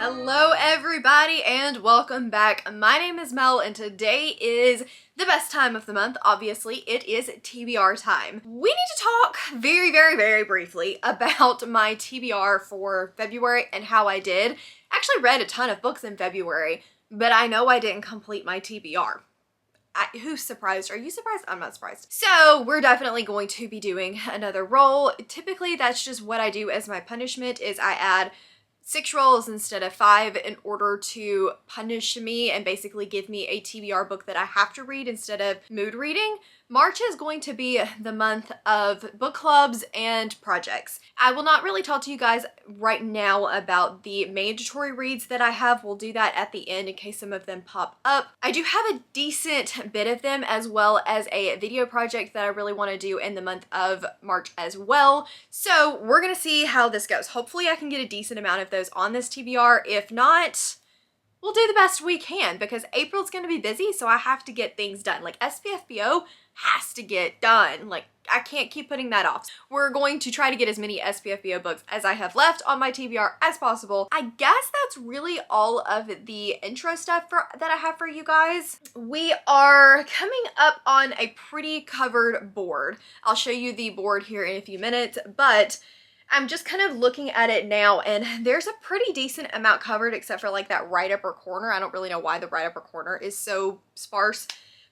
Hello everybody and welcome back. My name is Mel and today is the best time of the month. Obviously, it is TBR time. We need to talk very briefly about my TBR for February and how I did. I actually read a ton of books in February, but I know I didn't complete my TBR. Who's surprised? Are you surprised? I'm not surprised. So we're definitely going to be doing another roll. Typically, that's just what I do as my punishment is I add 6 rolls instead of 5 in order to punish me and basically give me a TBR book that I have to read instead of mood reading. March is going to be the month of book clubs and projects. I will not really talk to you guys right now about the mandatory reads that I have. We'll do that at the end in case some of them pop up. I do have a decent bit of them as well as a video project that I really want to do in the month of March as well. So we're going to see how this goes. Hopefully I can get a decent amount of those on this TBR. If not, we'll do the best we can because April's going to be busy, so I have to get things done. Like SPFBO has to get done. Like I can't keep putting that off. We're going to try to get as many SPFBO books as I have left on my TBR as possible. I guess that's really all of the intro stuff that I have for you guys. We are coming up on a pretty covered board. I'll show you the board here in a few minutes, but I'm just kind of looking at it now and there's a pretty decent amount covered except for like that right upper corner. I don't really know why the right upper corner is so sparse.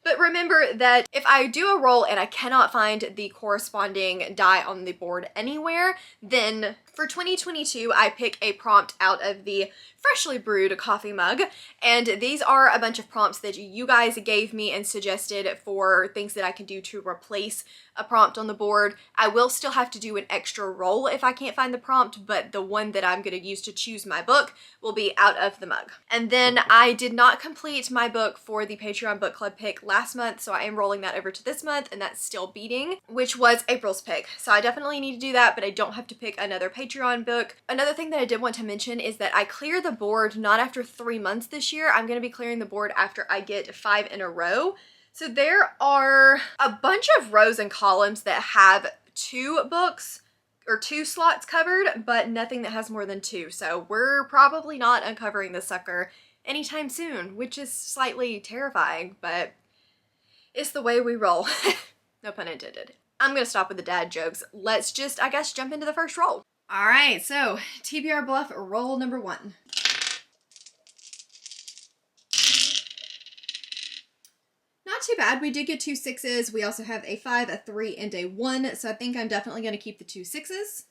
But remember that if I do a roll and I cannot find the corresponding die on the board anywhere, then for 2022, I pick a prompt out of the freshly brewed coffee mug. And these are a bunch of prompts that you guys gave me and suggested for things that I can do to replace a prompt on the board. I will still have to do an extra roll if I can't find the prompt, but the one that I'm going to use to choose my book will be out of the mug. And then I did not complete my book for the Patreon book club pick last month, so I am rolling that over to this month, and that's still beating, which was April's pick. So I definitely need to do that, but I don't have to pick another Patreon book. Another thing that I did want to mention is that I clear the board not after 3 months this year. I'm going to be clearing the board after I get 5 in a row. So there are a bunch of rows and columns that have 2 books or 2 slots covered, but nothing that has more than 2. So we're probably not uncovering this sucker anytime soon, which is slightly terrifying, but it's the way we roll. No pun intended. I'm going to stop with the dad jokes. Let's just, I guess, jump into the first roll. All right, so TBR Bluff roll number 1. Not too bad. We did get 2 6s. We also have a 5, a 3, and a 1. So I think I'm definitely going to keep the 2 6s.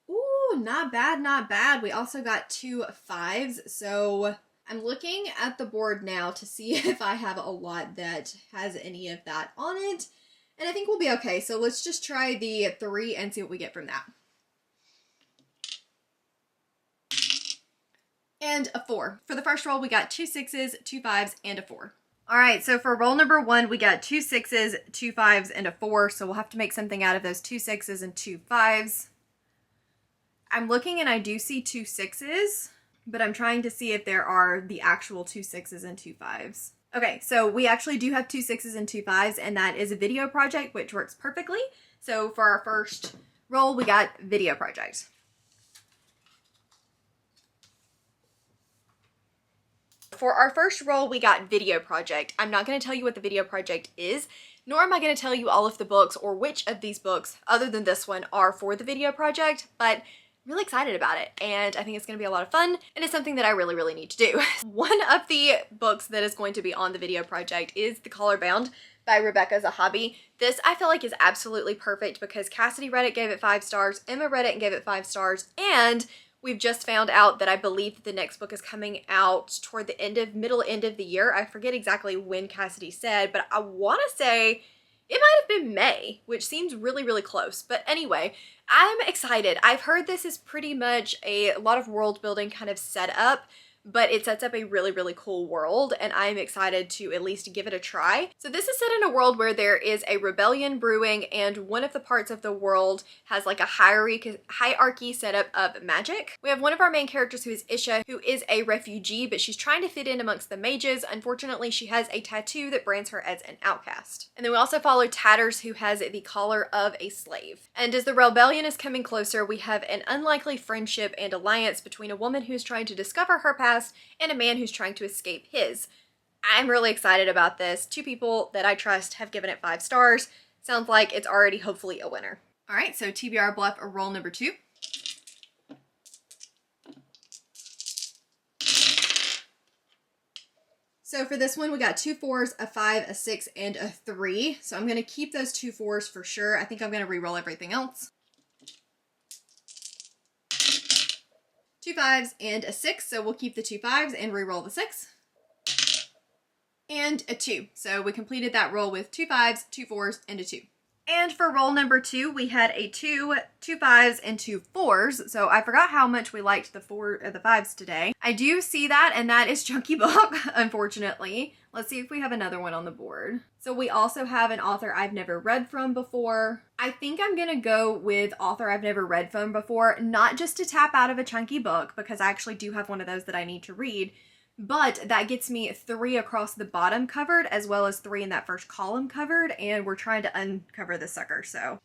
Ooh, not bad, not bad. We also got 2 5s. So I'm looking at the board now to see if I have a lot that has any of that on it. And I think we'll be okay. So let's just try the 3 and see what we get from that. And a 4. For the first roll, we got 2 6s, 2 5s, and a 4. All right, so for roll number 1, we got 2 6s, 2 5s, and a 4. So we'll have to make something out of those 2 6s and 2 5s. I'm looking and I do see 2 6s, but I'm trying to see if there are the actual 2 6s and 2 5s. Okay, so we actually do have 2 6s and 2 5s, and that is a video project, which works perfectly. So for our first roll, we got video project. For our first roll, we got video project. I'm not going to tell you what the video project is, nor am I going to tell you all of the books or which of these books, other than this one, are for the video project, but I'm really excited about it, and I think it's going to be a lot of fun, and it's something that I really need to do. One of the books that is going to be on the video project is The Collar Bound by Rebecca Zahabi. This I feel like is absolutely perfect because Cassidy read it, gave it 5 stars, Emma read it and gave it 5 stars, and we've just found out that I believe that the next book is coming out toward the middle end of the year. I forget exactly when Cassidy said, but I want to say it might have been May, which seems really close. But anyway, I'm excited. I've heard this is pretty much a lot of world building kind of set up but it sets up a really, really cool world, and I'm excited to at least give it a try. So this is set in a world where there is a rebellion brewing, and one of the parts of the world has like a hierarchy set up of magic. We have one of our main characters who is Isha, who is a refugee, but she's trying to fit in amongst the mages. Unfortunately, she has a tattoo that brands her as an outcast. And then we also follow Tatters, who has the collar of a slave. And as the rebellion is coming closer, we have an unlikely friendship and alliance between a woman who's trying to discover her past and a man who's trying to escape his. I'm really excited about this. 2 people that I trust have given it 5 stars. Sounds like it's already hopefully a winner. All right, so TBR Bluff, roll number 2. So for this one, we got 2 4s, a 5, a 6, and a 3. So I'm gonna keep those 2 4s for sure. I think I'm gonna re-roll everything else. 2 5s and a 6, so we'll keep the 2 5s and re-roll the 6. And a 2. So we completed that roll with 2 5s, 2 4s, and a 2. And for roll number 2, we had a 2, 2 5s, and 2 4s. So I forgot how much we liked the 5s today. I do see that, and that is Chunky Book, unfortunately. Let's see if we have another one on the board. So we also have an author I've never read from before. I think I'm gonna go with author I've never read from before, not just to tap out of a Chunky Book, because I actually do have one of those that I need to read, but that gets me 3 across the bottom covered, as well as 3 in that first column covered, and we're trying to uncover this sucker, so.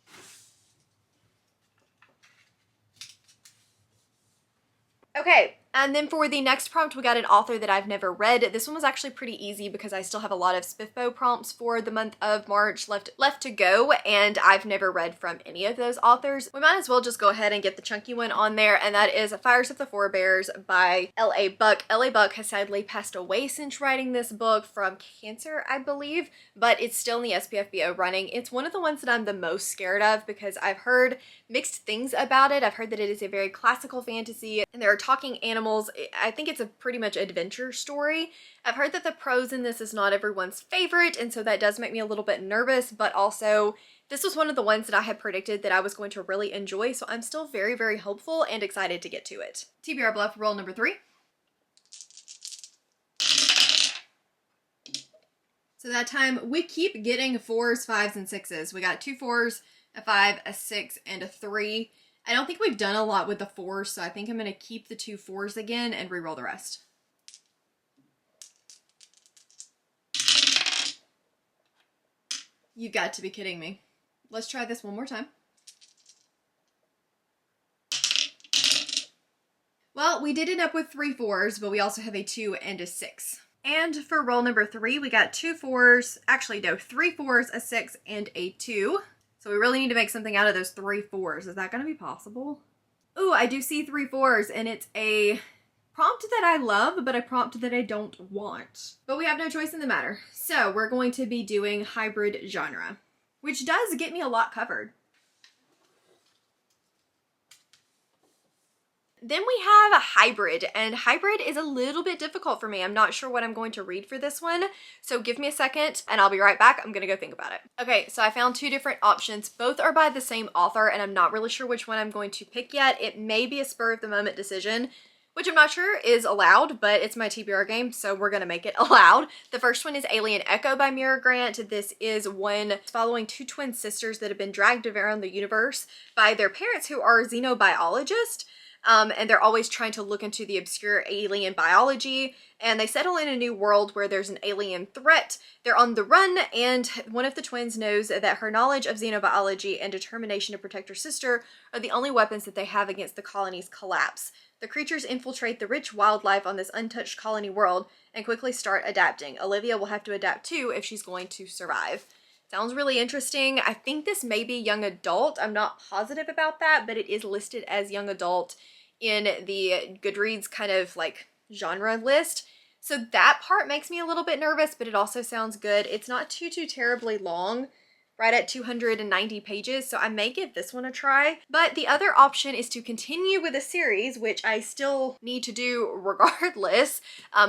Okay, and then for the next prompt, we got an author that I've never read. This one was actually pretty easy because I still have a lot of Spiffbo prompts for the month of March left to go, and I've never read from any of those authors. We might as well just go ahead and get the chunky one on there, and that is Fires of the Forebears by L.A. Buck. L.A. Buck has sadly passed away since writing this book from cancer, I believe, but it's still in the SPFBO running. It's one of the ones that I'm the most scared of because I've heard mixed things about it. I've heard that it is a very classical fantasy, and there are talking animals. I think it's a pretty much adventure story. I've heard that the prose in this is not everyone's favorite, and so that does make me a little bit nervous, but also this was one of the ones that I had predicted that I was going to really enjoy, so I'm still very, very hopeful and excited to get to it. TBR Bluff, roll number 3. So that time we keep getting 4s, 5s, and 6s. We got 2 4s, a 5, a 6, and a 3. I don't think we've done a lot with the 4s, so I think I'm going to keep the 2 4s again and re-roll the rest. You've got to be kidding me. Let's try this one more time. Well, we did end up with 3 4s, but we also have a 2 and a 6. And for roll number 3, we got 2 4s, actually no, 3 4s, a 6, and a 2. So we really need to make something out of those 3 4s. Is that going to be possible? Ooh, I do see 3 4s, and it's a prompt that I love, but a prompt that I don't want. But we have no choice in the matter. So we're going to be doing hybrid genre, which does get me a lot covered. Then we have a hybrid, and hybrid is a little bit difficult for me. I'm not sure what I'm going to read for this one, so give me a second and I'll be right back. I'm gonna go think about it. Okay, so I found 2 different options. Both are by the same author, and I'm not really sure which one I'm going to pick yet. It may be a spur of the moment decision, which I'm not sure is allowed, but it's my TBR game, so we're gonna make it allowed. The first one is Alien Echo by Mira Grant. This is one following 2 twin sisters that have been dragged around the universe by their parents who are xenobiologists. And they're always trying to look into the obscure alien biology, and they settle in a new world where there's an alien threat. They're on the run, and one of the twins knows that her knowledge of xenobiology and determination to protect her sister are the only weapons that they have against the colony's collapse. The creatures infiltrate the rich wildlife on this untouched colony world and quickly start adapting. Olivia will have to adapt too if she's going to survive. Sounds really interesting. I think this may be young adult. I'm not positive about that, but it is listed as young adult in the Goodreads kind of like genre list. So that part makes me a little bit nervous, but it also sounds good. It's not too terribly long, right at 290 pages, so I may give this one a try. But the other option is to continue with a series, which I still need to do regardless,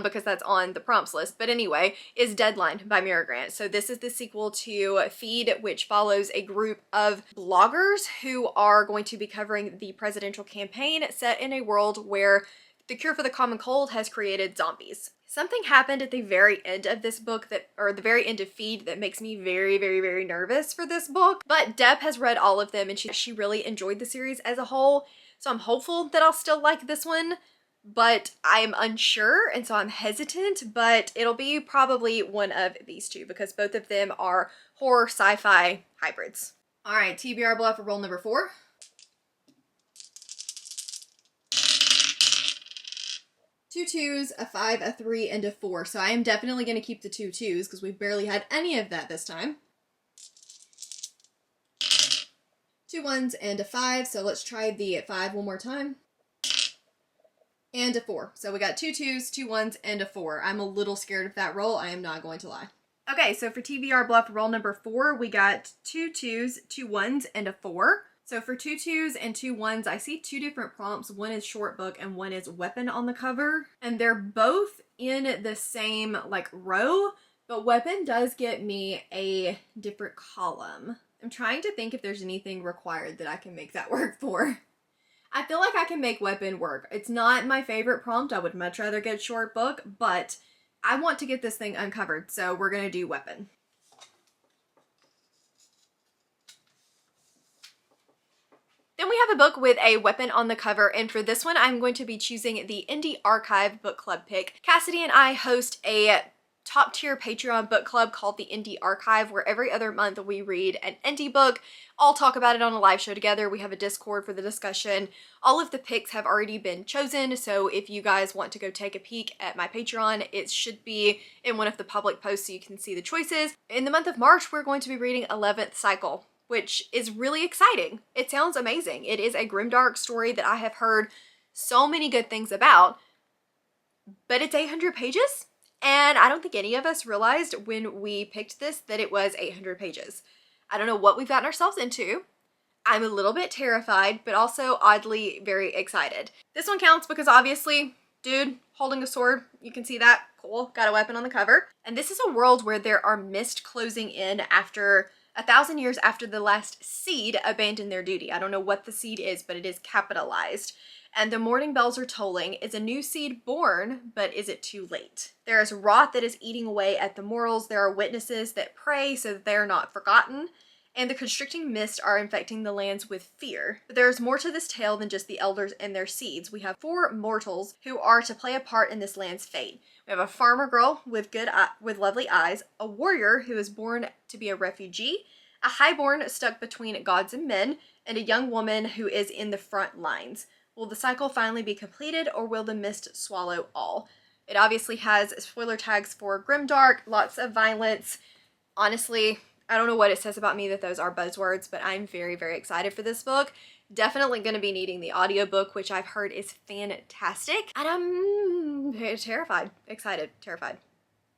because that's on the prompts list. But anyway, is Deadline by Mira Grant. So this is the sequel to Feed, which follows a group of bloggers who are going to be covering the presidential campaign set in a world where The cure for the common cold has created zombies. Something happened at the very end of this book or the very end of Feed that makes me very, very, very nervous for this book. But Deb has read all of them and she really enjoyed the series as a whole. So I'm hopeful that I'll still like this one, but I'm unsure and so I'm hesitant, but it'll be probably one of these two because both of them are horror sci-fi hybrids. All right, TBR Bluff for roll number 4. Two twos, a 5, a 3, and a 4. So I am definitely going to keep the 2 twos because we've barely had any of that this time. 2 1s and a 5. So let's try the 5 one more time. And a 4. So we got 2 2s, 2 1s, and a 4. I'm a little scared of that roll. I am not going to lie. Okay, so for TBR Bluff roll number 4, we got 2 2s, 2 1s, and a 4. So for 2 2s and 2 1s, I see 2 different prompts. One is short book and one is weapon on the cover. And they're both in the same like row, but weapon does get me a different column. I'm trying to think if there's anything required that I can make that work for. I feel like I can make weapon work. It's not my favorite prompt. I would much rather get short book, but I want to get this thing uncovered, so we're gonna do weapon. Then we have a book with a weapon on the cover, and for this one, I'm going to be choosing the Indie Archive book club pick. Cassidy and I host a top tier Patreon book club called the Indie Archive, where every other month we read an indie book, all talk about it on a live show together. We have a Discord for the discussion. All of the picks have already been chosen, so if you guys want to go take a peek at my Patreon, it should be in one of the public posts so you can see the choices. In the month of March, we're going to be reading 11th Cycle, which is really exciting. It sounds amazing. It is a grimdark story that I have heard so many good things about, but it's 800 pages, and I don't think any of us realized when we picked this that it was 800 pages. I don't know what we've gotten ourselves into. I'm a little bit terrified, but also oddly very excited. This one counts because obviously, dude holding a sword, you can see that, cool, got a weapon on the cover. And this is a world where there are mist closing in after 1,000 years after the last seed abandoned their duty. I don't know what the seed is, but it is capitalized. And the morning bells are tolling. Is a new seed born, but is it too late? There is rot that is eating away at the morals. There are witnesses that pray so that they are not forgotten. And the constricting mist are infecting the lands with fear. But there is more to this tale than just the elders and their seeds. We have 4 mortals who are to play a part in this land's fate. We have a farmer girl with with lovely eyes, a warrior who is born to be a refugee, a highborn stuck between gods and men, and a young woman who is in the front lines. Will the cycle finally be completed, or will the mist swallow all? It obviously has spoiler tags for grimdark, lots of violence. Honestly, I don't know what it says about me that those are buzzwords, but I'm very, very excited for this book. Definitely going to be needing the audiobook, which I've heard is fantastic. And I'm terrified, excited, terrified,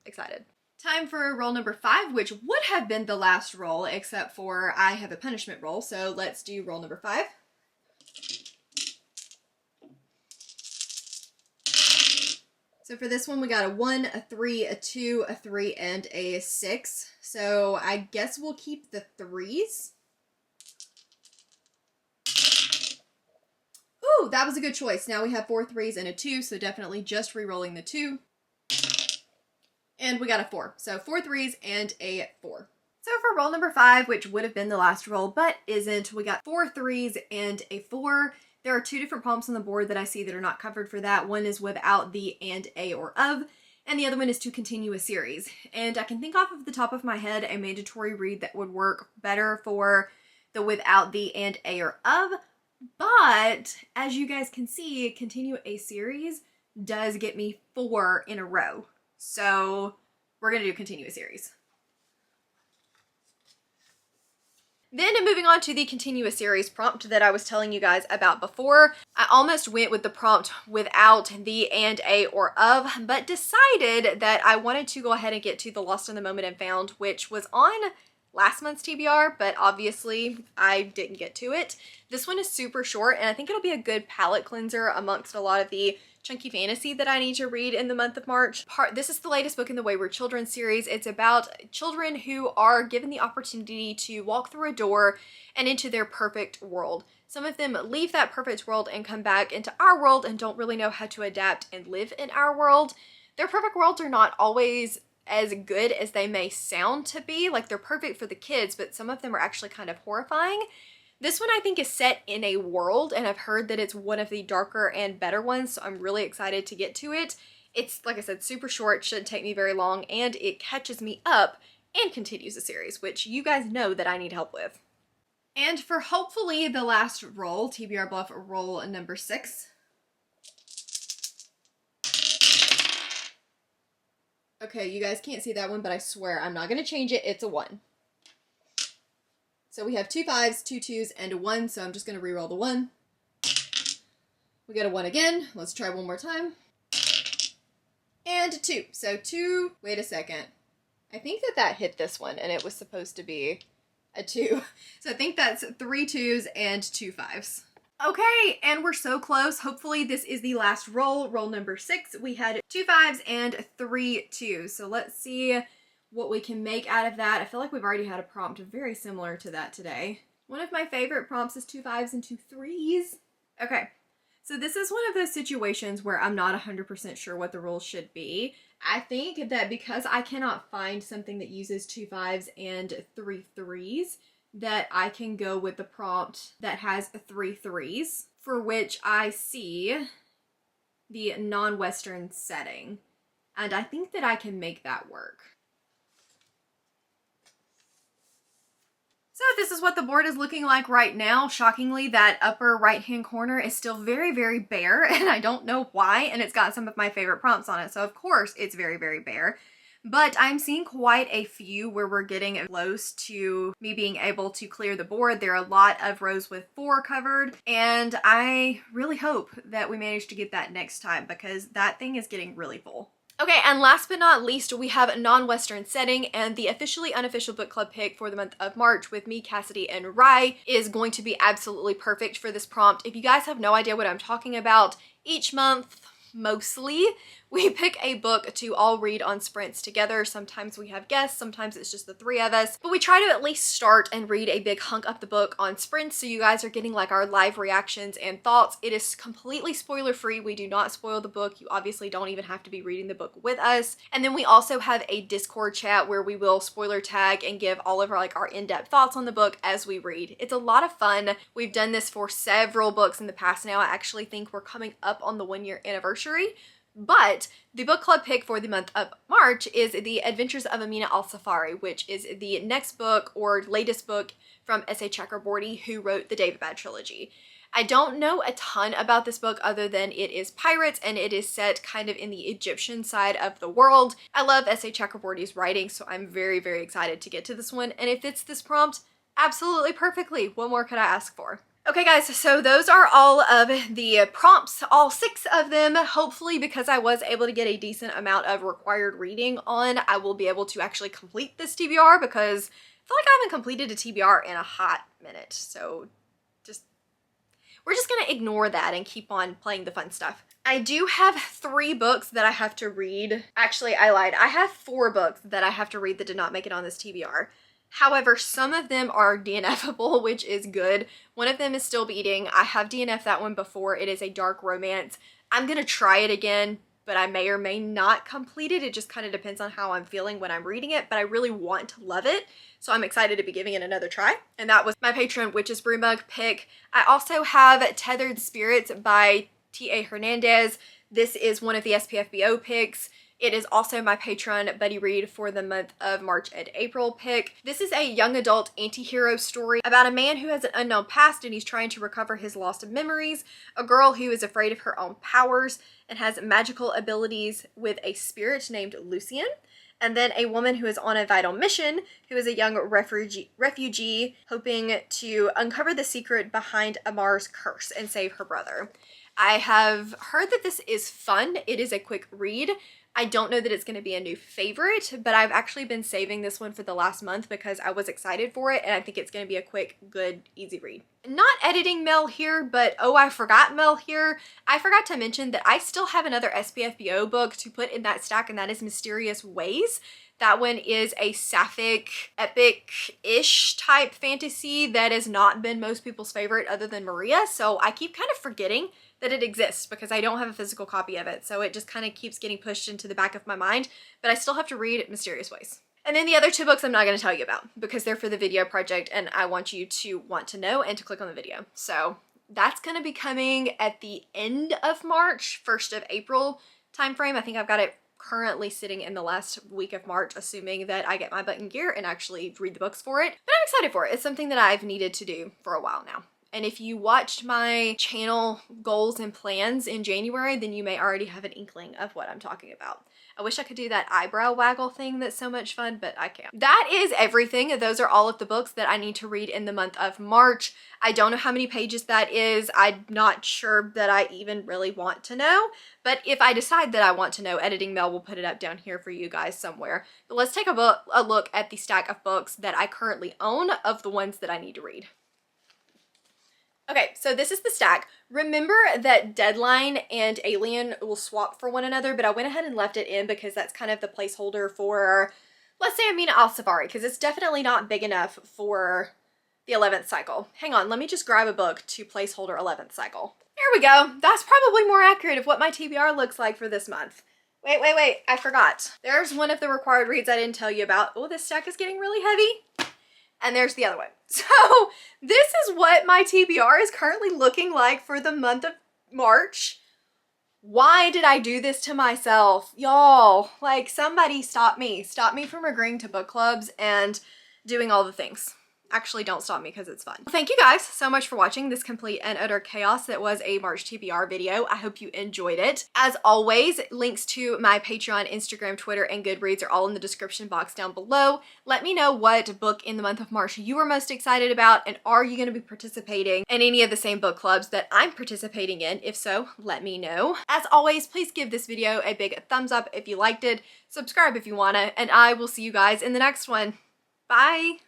excited. Time for roll number 5, which would have been the last roll, except for I have a punishment roll. So let's do roll number 5. So for this one, we got a 1, a 3, a 2, a 3, and a 6. So I guess we'll keep the 3s. Ooh, that was a good choice. Now we have 4 3s and a 2, so definitely just re-rolling the 2. And we got a 4. So 4 3s and a 4. So for roll number 5, which would have been the last roll, but isn't, we got 4 3s and a 4. There are 2 different prompts on the board that I see that are not covered for that. One is without the and, a, or of, and the other one is to continue a series. And I can think off of the top of my head a mandatory read that would work better for the without the and, a, or of, but as you guys can see, continue a series does get me 4 in a row. So we're going to do continue a series. Then moving on to the continuous series prompt that I was telling you guys about before, I almost went with the prompt without the and, a, or of, but decided that I wanted to go ahead and get to the Lost in the Moment and Found, which was on last month's TBR, but obviously I didn't get to it. This one is super short, and I think it'll be a good palate cleanser amongst a lot of the chunky fantasy that I need to read in the month of March. This is the latest book in the Wayward Children series. It's about children who are given the opportunity to walk through a door and into their perfect world. Some of them leave that perfect world and come back into our world and don't really know how to adapt and live in our world. Their perfect worlds are not always as good as they may sound to be. Like, they're perfect for the kids, but some of them are actually kind of horrifying. This one I think is set in a world, and I've heard that it's one of the darker and better ones, so I'm really excited to get to it. It's, like I said, super short, shouldn't take me very long, and it catches me up and continues the series, which you guys know that I need help with. And for hopefully the last roll, TBR Bluff roll number 6. Okay, you guys can't see that one, but I swear I'm not going to change it. It's a 1. So we have 2 5s, 2 2s, and a 1, so I'm just going to re-roll the 1. We got a 1 again. Let's try one more time. And a 2. So 2, wait a second. I think that hit this one, and it was supposed to be a 2. So I think that's 3 2s and 2 5s. Okay, and we're so close. Hopefully this is the last roll, roll number 6. We had 2 5s and 3 2s. So let's see what we can make out of that. I feel like we've already had a prompt very similar to that today. One of my favorite prompts is 2 5s and 2 3s. Okay, so this is one of those situations where I'm not 100% sure what the rules should be. I think that because I cannot find something that uses 2 5s and 3 3s, that I can go with the prompt that has 3 3s, for which I see the non-Western setting. And I think that I can make that work. So this is what the board is looking like right now. Shockingly, that upper right-hand corner is still very, very bare, and I don't know why, and it's got some of my favorite prompts on it, so of course it's very, very bare. But I'm seeing quite a few where we're getting close to me being able to clear the board. There are a lot of rows with 4 covered, and I really hope that we manage to get that next time because that thing is getting really full. Okay, and last but not least, we have a non-Western setting, and the officially unofficial book club pick for the month of March with me, Cassidy, and Rye is going to be absolutely perfect for this prompt. If you guys have no idea what I'm talking about, each month, mostly, we pick a book to all read on sprints together. Sometimes we have guests, sometimes it's just the 3 of us, but we try to at least start and read a big hunk of the book on sprints, so you guys are getting like our live reactions and thoughts. It is completely spoiler free. We do not spoil the book. You obviously don't even have to be reading the book with us. And then we also have a Discord chat where we will spoiler tag and give all of our in-depth thoughts on the book as we read. It's a lot of fun. We've done this for several books in the past now. I actually think we're coming up on the 1-year anniversary. But the book club pick for the month of March is The Adventures of Amina Al-Safari, which is the next book or latest book from S.A. Chakraborty, who wrote the David trilogy. I don't know a ton about this book other than it is pirates and it is set kind of in the Egyptian side of the world. I love S.A. Chakraborty's writing, so I'm very, very excited to get to this one. And it fits this prompt absolutely perfectly. What more could I ask for? Okay guys, so those are all of the prompts, all 6 of them. Hopefully, because I was able to get a decent amount of required reading on, I will be able to actually complete this TBR because I feel like I haven't completed a TBR in a hot minute. So we're just gonna ignore that and keep on playing the fun stuff. I do have 3 books that I have to read. Actually, I lied. I have 4 books that I have to read that did not make it on this TBR. However, some of them are DNFable, which is good. One of them is Still Beating. I have DNF'd that one before. It is a dark romance. I'm gonna try it again, but I may or may not complete it. It just kind of depends on how I'm feeling when I'm reading it, but I really want to love it, so I'm excited to be giving it another try. And that was my Patreon Witch's Brew Mug pick. I also have Tethered Spirits by T.A. Hernandez. This is one of the SPFBO picks. It is also my Patreon buddy read for the month of March and April pick. This is a young adult anti-hero story about a man who has an unknown past and he's trying to recover his lost memories, a girl who is afraid of her own powers and has magical abilities with a spirit named Lucian, and then a woman who is on a vital mission who is a young refugee hoping to uncover the secret behind Amar's curse and save her brother. I have heard that this is fun. It is a quick read. I don't know that it's going to be a new favorite, but I've actually been saving this one for the last month because I was excited for it, and I think it's going to be a quick, good, easy read. Not editing Mel here, but oh, I forgot Mel here. I forgot to mention that I still have another SPFBO book to put in that stack, and that is Mysterious Ways. That one is a sapphic, epic-ish type fantasy that has not been most people's favorite other than Maria, so I keep kind of forgetting that it exists because I don't have a physical copy of it, so it just kind of keeps getting pushed into the back of my mind, but I still have to read Mysterious Ways. And then the other two books I'm not going to tell you about because they're for the video project and I want you to want to know and to click on the video. So that's going to be coming at the end of March, 1st of April timeframe. I think I've got it currently sitting in the last week of March, assuming that I get my butt in gear and actually read the books for it. But I'm excited for it. It's something that I've needed to do for a while now. And if you watched my channel goals and plans in January, then you may already have an inkling of what I'm talking about. I wish I could do that eyebrow waggle thing that's so much fun, but I can't. That is everything. Those are all of the books that I need to read in the month of March. I don't know how many pages that is. I'm not sure that I even really want to know, but if I decide that I want to know, Editing Mel will put it up down here for you guys somewhere. But let's take a look at the stack of books that I currently own of the ones that I need to read. Okay, so this is the stack. Remember that Deadline and Alien will swap for one another, but I went ahead and left it in because that's kind of the placeholder for, let's say, Amina Al-Safari, because it's definitely not big enough for the 11th cycle. Hang on, let me just grab a book to placeholder 11th cycle. There we go. That's probably more accurate of what my TBR looks like for this month. Wait, I forgot. There's one of the required reads I didn't tell you about. Oh, this stack is getting really heavy. And there's the other one. So this is what my TBR is currently looking like for the month of March. Why did I do this to myself? Y'all, like, somebody stop me. Stop me from agreeing to book clubs and doing all the things. Actually, don't stop me because it's fun. Well, thank you guys so much for watching this complete and utter chaos that was a March TBR video. I hope you enjoyed it. As always, links to my Patreon, Instagram, Twitter, and Goodreads are all in the description box down below. Let me know what book in the month of March you are most excited about, and are you going to be participating in any of the same book clubs that I'm participating in? If so, let me know. As always, please give this video a big thumbs up if you liked it, subscribe if you wanna, and I will see you guys in the next one. Bye!